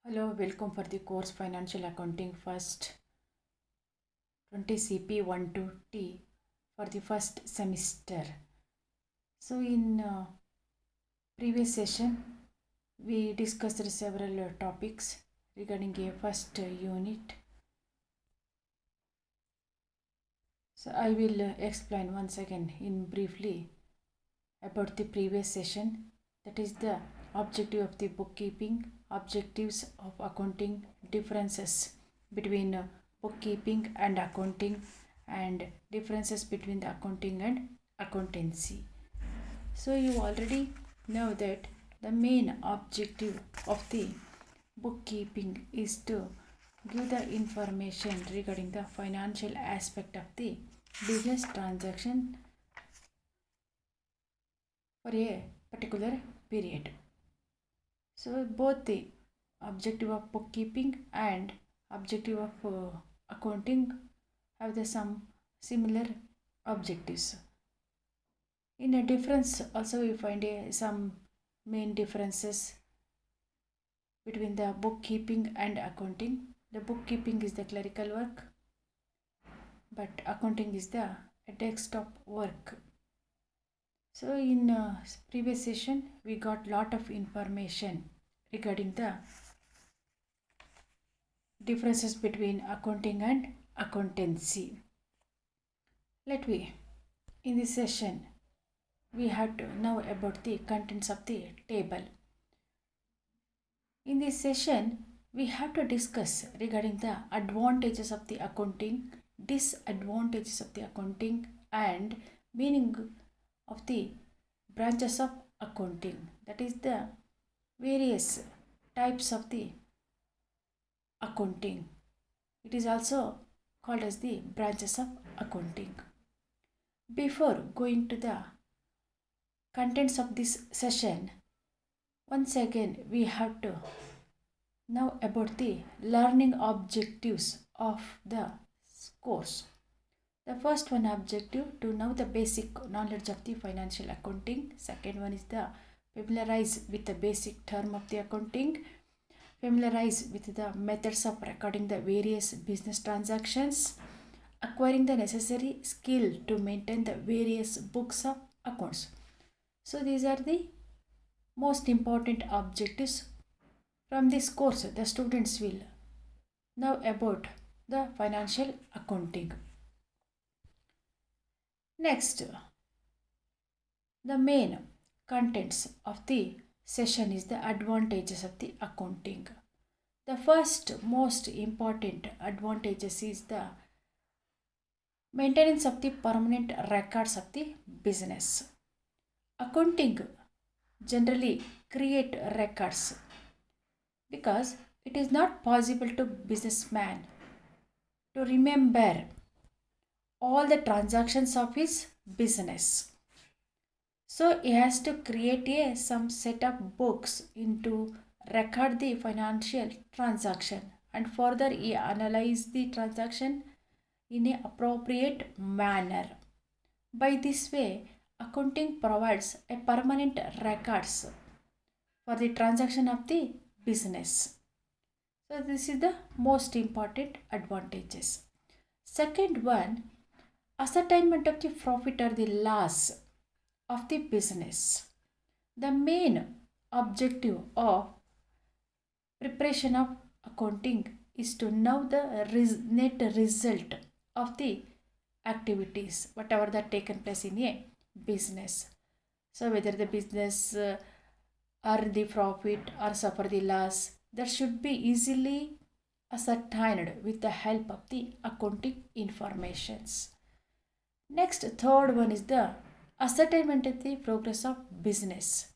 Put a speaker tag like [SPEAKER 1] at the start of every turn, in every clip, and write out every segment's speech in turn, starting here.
[SPEAKER 1] Hello, welcome for the course Financial Accounting First 20 CP 1 to T for the first semester. So in previous session we discussed several topics regarding a first unit. So I will explain once again in briefly about the previous session, that is the objective of the bookkeeping, objectives of accounting, differences between bookkeeping and accounting, and differences between the accounting and accountancy. So you already know that the main objective of the bookkeeping is to give the information regarding the financial aspect of the business transaction for a particular period. So both the objective of bookkeeping and objective of accounting have the some similar objectives. In a difference also we find some main differences between the bookkeeping and accounting. The bookkeeping is the clerical work, but accounting is the desktop work. So in previous session we got lot of information regarding the differences between accounting and accountancy. In this session we have to know about the contents of the table. In this session we have to discuss regarding the advantages of the accounting, disadvantages of the accounting, and meaning of the branches of accounting, that is the various types of the accounting. It is also called as the branches of accounting. Before going to the contents of this session, once again we have to know about the learning objectives of the course. The first one objective to know the basic knowledge of the financial accounting. Second one is the familiarize with the basic term of the accounting. Familiarize with the methods of recording the various business transactions. Acquiring the necessary skill to maintain the various books of accounts. So these are the most important objectives from this course. The students will know about the financial accounting. Next, the main contents of the session is the advantages of the accounting. The first most important advantages is the maintenance of the permanent records of the business. Accounting generally create records because it is not possible to businessman to remember all the transactions of his business. So he has to create some set of books into record the financial transaction, and further he analyze the transaction in a appropriate manner. By this way, accounting provides a permanent records for the transaction of the business. So this is the most important advantages. Second one, ascertainment of the profit or the loss of the business. The main objective of preparation of accounting is to know the net result of the activities, whatever that taken place in a business. So whether the business earn the profit or suffer the loss, that should be easily ascertained with the help of the accounting informations. Next, third one is the ascertainment of the progress of business.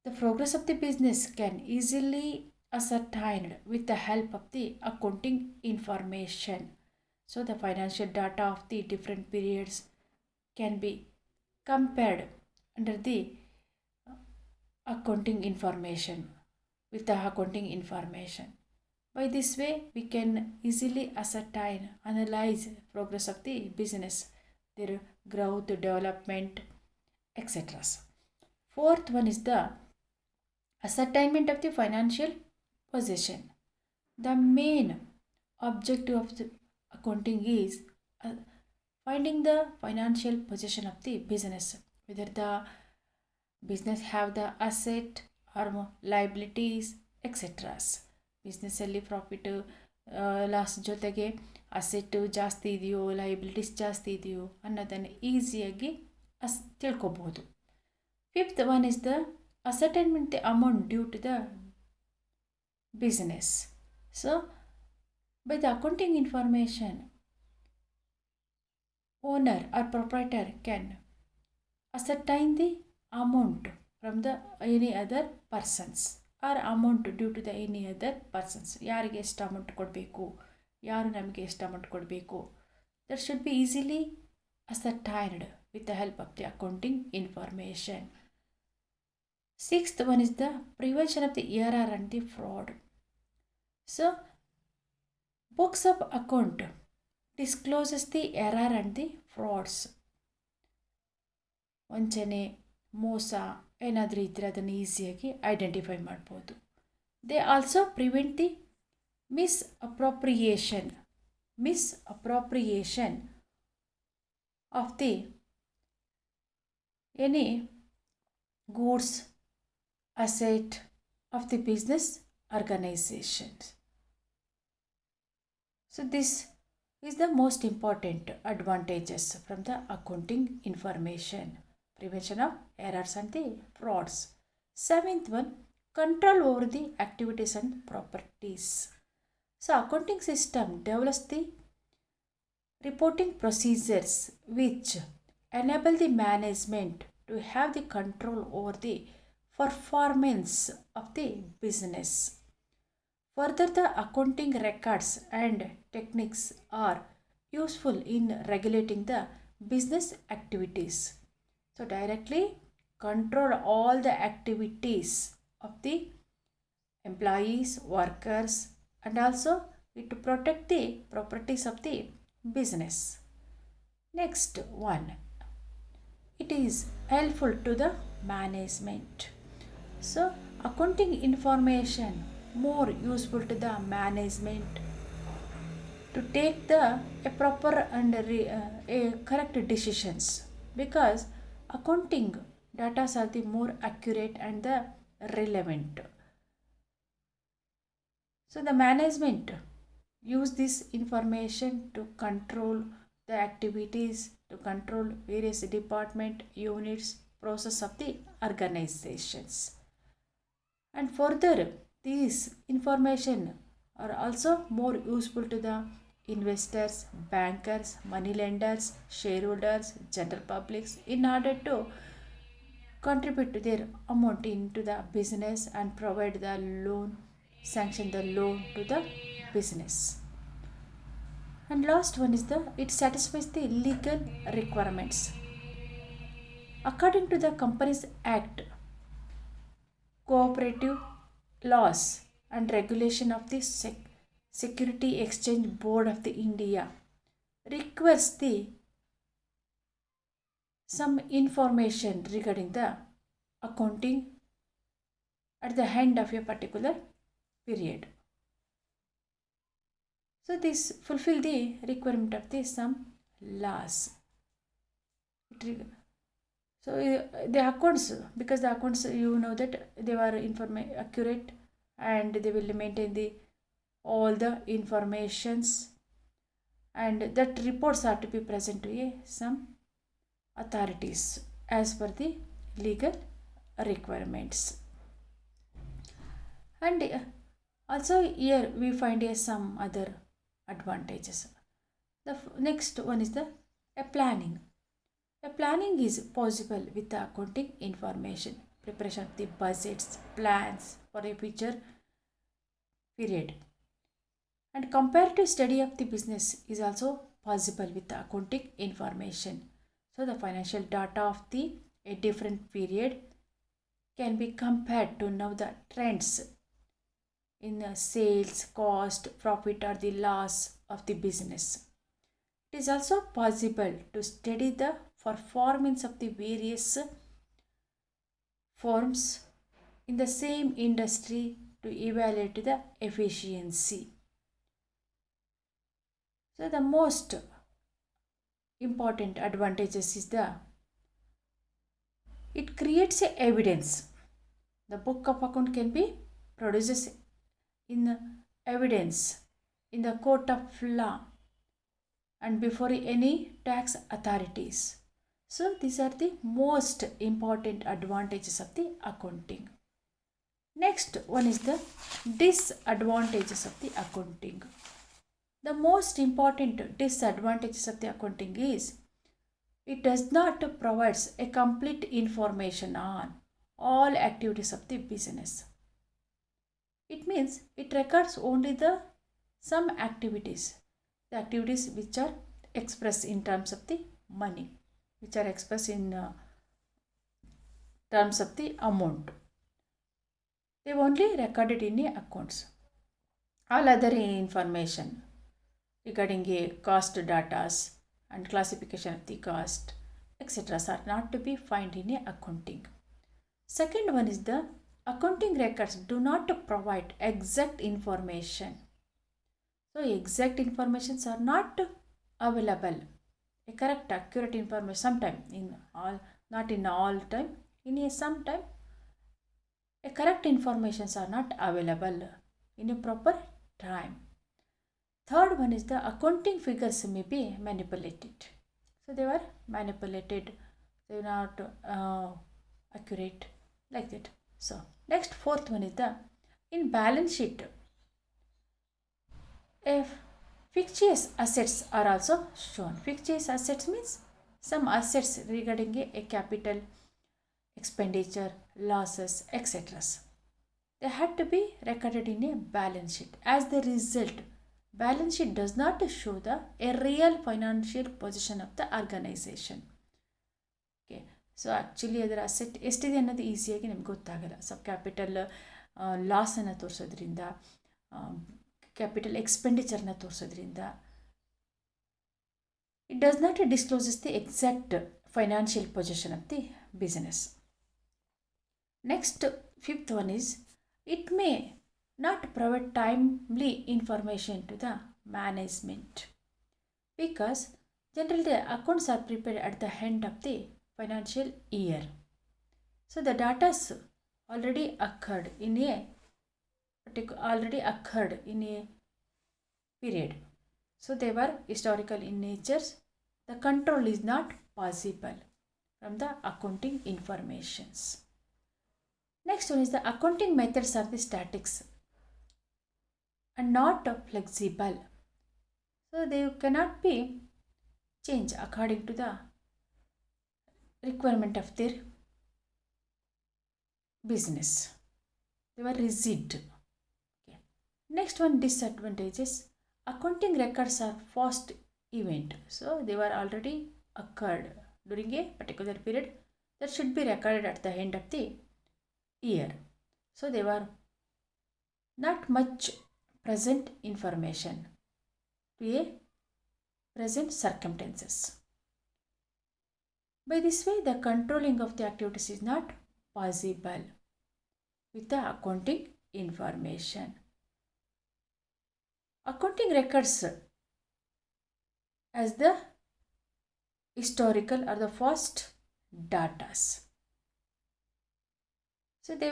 [SPEAKER 1] The progress of the business can easily ascertained with the help of the accounting information. So the financial data of the different periods can be compared under the accounting information with the accounting information. By this way, we can easily ascertain, analyze progress of the business, their growth, development, etc. Fourth one is the ascertainment of the financial possession. The main objective of the accounting is uh, finding the financial position of the business, whether the business have the asset or liabilities etc. Business ಅಲ್ಲಿ profit loss ಜೊತೆಗೆ asset ಜಾಸ್ತಿ ಇದೆಯೋ liabilities ಜಾಸ್ತಿ ಇದೆಯೋ ಅನ್ನೋದನ್ನು ಈಸಿಯಾಗಿ ತಿಳ್ಕೊಬಹುದು. Fifth one is the ascertainment the amount due to the business. So, by the accounting information, owner or proprietor can ascertain the amount from the any other persons or amount due to the any other persons. ಯಾರಿಗೆ ಎಷ್ಟು amount ಕೊಡಬೇಕು, ಯಾರು ನಮಗೆ ಎಷ್ಟು amount ಕೊಡಬೇಕು, that should be easily ascertained with the help of the accounting information. Sixth one is the prevention of the error and the fraud. So, books of account discloses the error and the frauds. ವಂಚನೆ ಮೋಸ ಏನಾದರೂ ಇದ್ದರೆ ಅದನ್ನು ಈಸಿಯಾಗಿ identify ಮಾಡ್ಬೋದು. They also prevent the misappropriation of the any goods asset of the business organisations. So this is the most important advantages from the accounting information. Prevention of errors and the frauds. Seventh one, control over the activities and properties. So accounting system develops the reporting procedures which enable the management to have the control over the performance of the business. Further, the accounting records and techniques are useful in regulating the business activities. So, directly control all the activities of the employees, workers, and also it to protect the properties of the business. Next one, it is helpful to the management. So, accounting information more useful to the management to take the a proper and a correct decisions, because accounting data are the more accurate and the relevant. So the management use this information to control the activities, to control various department units process of the organizations. And further, these information are also more useful to the investors, bankers, money lenders, shareholders, general publics in order to contribute to their amount into the business and provide the loan, sanction the loan to the business. And last one is it satisfies the legal requirements. According to the Companies Act, cooperative laws and regulation of the Security Exchange Board of the India requires the some information regarding the accounting at the end of a particular period. So this fulfill the requirement of the some laws. So the accounts, because the accounts, you know that they were accurate and they will maintain the all the informations, and that reports are to be present to some authorities as per the legal requirements. And also here we find some other advantages. The next one is the planning. A planning is possible with the accounting information, preparation of the budgets, plans for a future period. And comparative study of the business is also possible with the accounting information. So the financial data of a different period can be compared to know the trends in sales, cost, profit or the loss of the business. It is also possible to study the performance of the various firms in the same industry to evaluate the efficiency. So the most important advantages is the it creates a evidence. The book of account can be produces in evidence in the court of law and before any tax authorities. So these are the most important advantages of the accounting. Next one is the disadvantages of the accounting. The most important disadvantages of the accounting is it does not provide a complete information on all activities of the business. It means it records only the some activities, the activities which are expressed in terms of the money, which are expressed in terms of the amount. They only recorded in the accounts. All other information regarding a cost data and classification of the cost, etc. are not to be found in a accounting. Second one is the accounting records do not provide exact information. So exact informations are not available. A correct, accurate information sometime in all, not in all time, in a sometime a correct informations are not available in a proper time. Third one is the accounting figures may be manipulated. So they were manipulated, they were not accurate like that. So next fourth one is the in balance sheet if fictitious assets are also shown. Fictitious assets means some assets regarding a capital expenditure, losses, etc. They had to be recorded in a balance sheet. As the result, balance sheet does not show a real financial position of the organization. Okay, so actually ಅದರ asset ಎಷ್ಟಿದೆ ಅನ್ನೋದು ಈಸಿಯಾಗಿ ನಿಮ್ಗೆ ಗೊತ್ತಾಗಲ್ಲ. So capital ಲಾಸನ್ನು ತೋರಿಸೋದ್ರಿಂದ capital ಎಕ್ಸ್ಪೆಂಡಿಚರ್ನ ತೋರಿಸೋದ್ರಿಂದ it does not discloses the exact financial position of the business. Next, fifth one is it may not provide timely information to the management because generally the accounts are prepared at the end of the financial year. So the data already occurred in a period. So they were historical in nature. The control is not possible from the accounting informations. Next one is the accounting methods are the statics and not flexible. So they cannot be changed according to the requirement of their business. They were rigid. Okay. Next one disadvantages. Accounting records are fast event. So they were already occurred during a particular period that should be recorded at the end of the year. So they were not much present information to a present circumstances. By this way, the controlling of the activities is not possible with the accounting information. Accounting records as the historical or the first datas. So they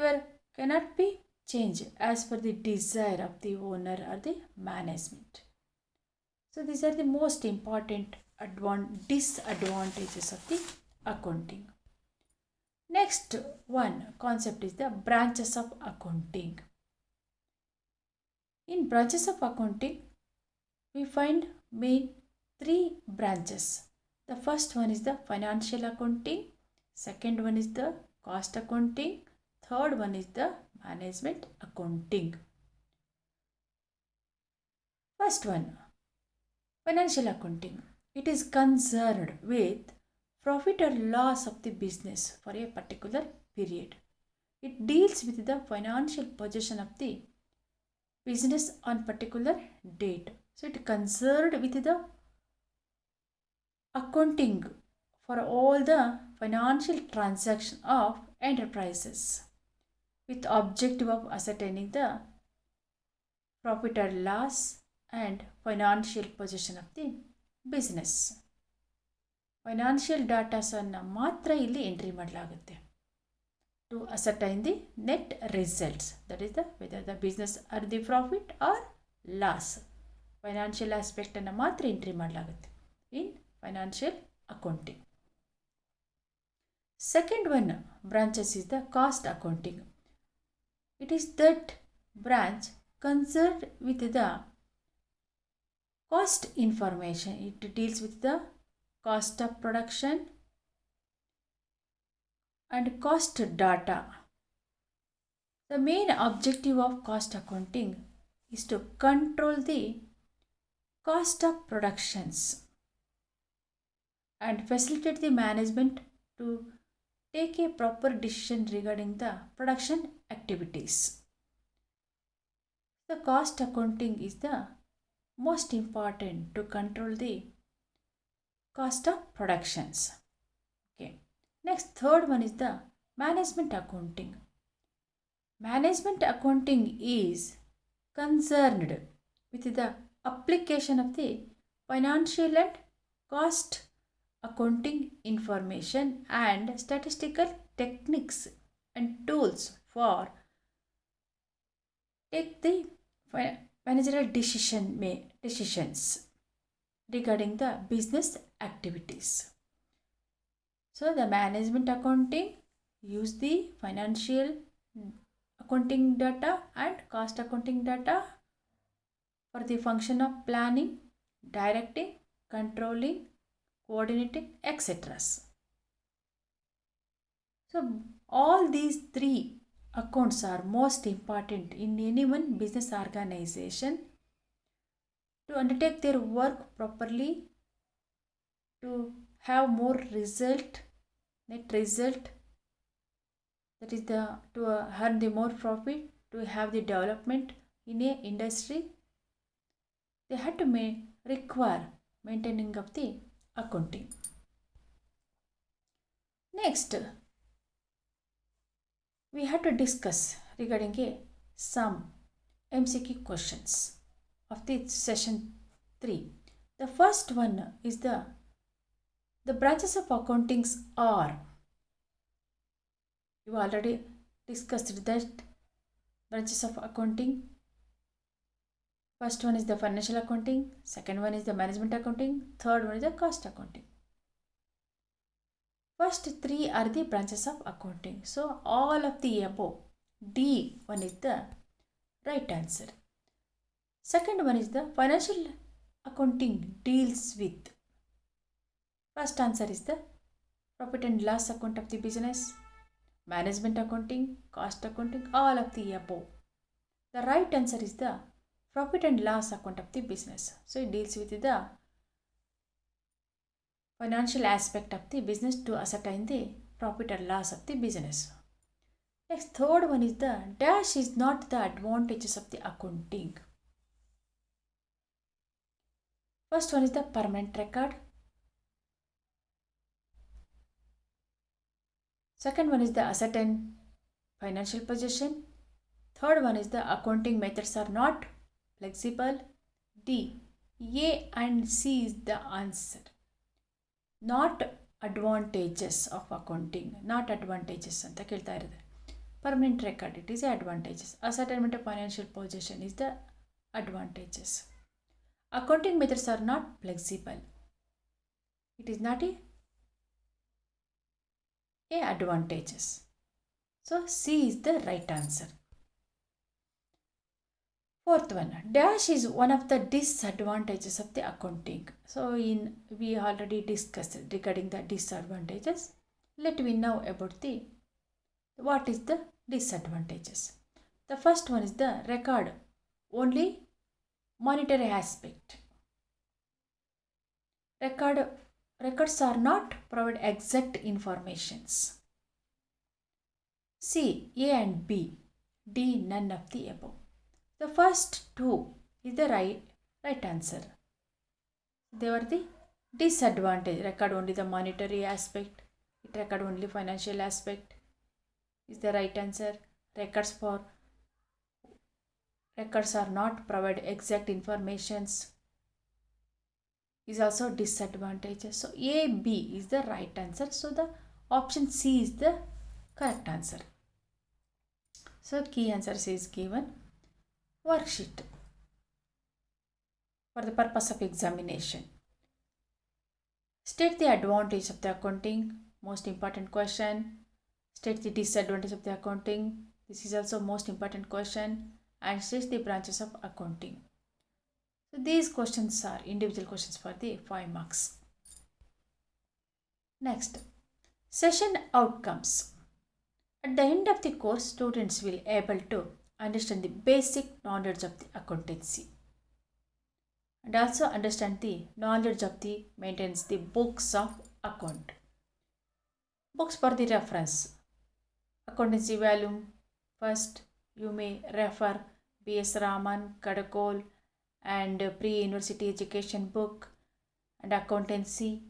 [SPEAKER 1] cannot be changed as per the desire of the owner or the management. So these are the most important disadvantages of the accounting. Next one concept is the branches of accounting. In branches of accounting, we find main three branches. The first one is the financial accounting, second one is the cost accounting, third one is the management accounting. First one, financial accounting. It is concerned with profit or loss of the business for a particular period. It deals with the financial position of the business on particular date. So it concerned with the accounting for all the financial transaction of enterprises with objective of ascertaining the profit or loss and financial position of the business. Financial ಡಾಟಾಸನ್ನು ಮಾತ್ರ ಇಲ್ಲಿ entry ಮಾಡಲಾಗುತ್ತೆ to ascertain the net results, that is the whether the business are the profit or loss. Financial ಆಸ್ಪೆಕ್ಟನ್ನು ಮಾತ್ರ entry ಮಾಡಲಾಗುತ್ತೆ in financial accounting. Second one branches is the cost accounting. It is that branch concerned with the cost information. It deals with the cost of production and cost data. The main objective of cost accounting is to control the cost of productions and facilitate the management to take a proper decision regarding the production activities. The cost accounting is the most important to control the cost of productions. Okay. Next, third one is the management accounting. Management accounting is concerned with the application of the financial and cost accounting information and statistical techniques and tools for take the managerial decisions regarding the business activities. So the management accounting use the financial accounting data and cost accounting data for the function of planning, directing, controlling, coordinating, etc. So all these three accounts are most important in any one business organization to undertake their work properly, to have more result, net result, that is the to earn the more profit, to have the development in a industry. They had to require maintaining of the accounting. Next, we have to discuss regarding some MCQ questions of the session 3. The first one is the branches of accountings are. You already discussed that branches of accounting. First one is the financial accounting, second one is the management accounting, third one is the cost accounting. First three are the branches of accounting. So all of the above, D one is the right answer. Second one is the financial accounting deals with. First answer is the profit and loss account of the business, management accounting, cost accounting, all of the above. The right answer is the profit and loss account of the business. So it deals with the financial aspect of the business to ascertain the profit or loss of the business. Next, third one is the dash is not the advantages of the accounting. First one is the permanent record. Second one is the ascertain financial position. Third one is the accounting methods are not flexible. D, A and C is the answer. Not advantages of accounting, not advantages ಅಂತ ಕೇಳ್ತಾ ಇರೋದು. Permanent record it is advantages. Ascertainment of financial position is the advantages. Accounting methods are not flexible. It is not a advantages. So C is the right answer. Fourth one, dash is one of the disadvantages of the accounting. So we already discussed regarding the disadvantages. Let me know about the what is the disadvantages. The first one is the record only monetary aspect. Records are not provide exact informations. C, A and B. D, none of the above. The first two is the right answer. They were the disadvantage. Record only the monetary aspect. It record only financial aspect is the right answer. records for records are not provide exact informations is also disadvantages. So A, B is the right answer. So the option C is the correct answer. So key answers is given. Worksheet for the purpose of examination. State the advantage of the accounting. Most important question. State the disadvantage of the accounting. This is also most important question. And state the branches of accounting. So these questions are individual questions for the 5 marks. Next, session outcomes. At the end of the course, students will able to understand the basic knowledge of the accountancy and also understand the knowledge of the maintenance the books of account. Books for the reference. Accountancy volume. First, you may refer B.S. Raman, Kadakol, and pre-university education book and accountancy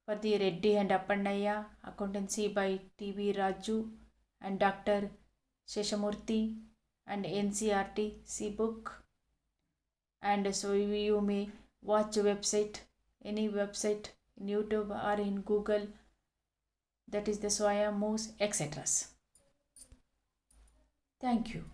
[SPEAKER 1] for the Reddy and Appannaya, accountancy by T.V. Raju and Dr. Sheshamurthy and NCRT C book. And so you may watch a website, any website in YouTube or in Google, that is the Swaya Moose, etc. Thank you.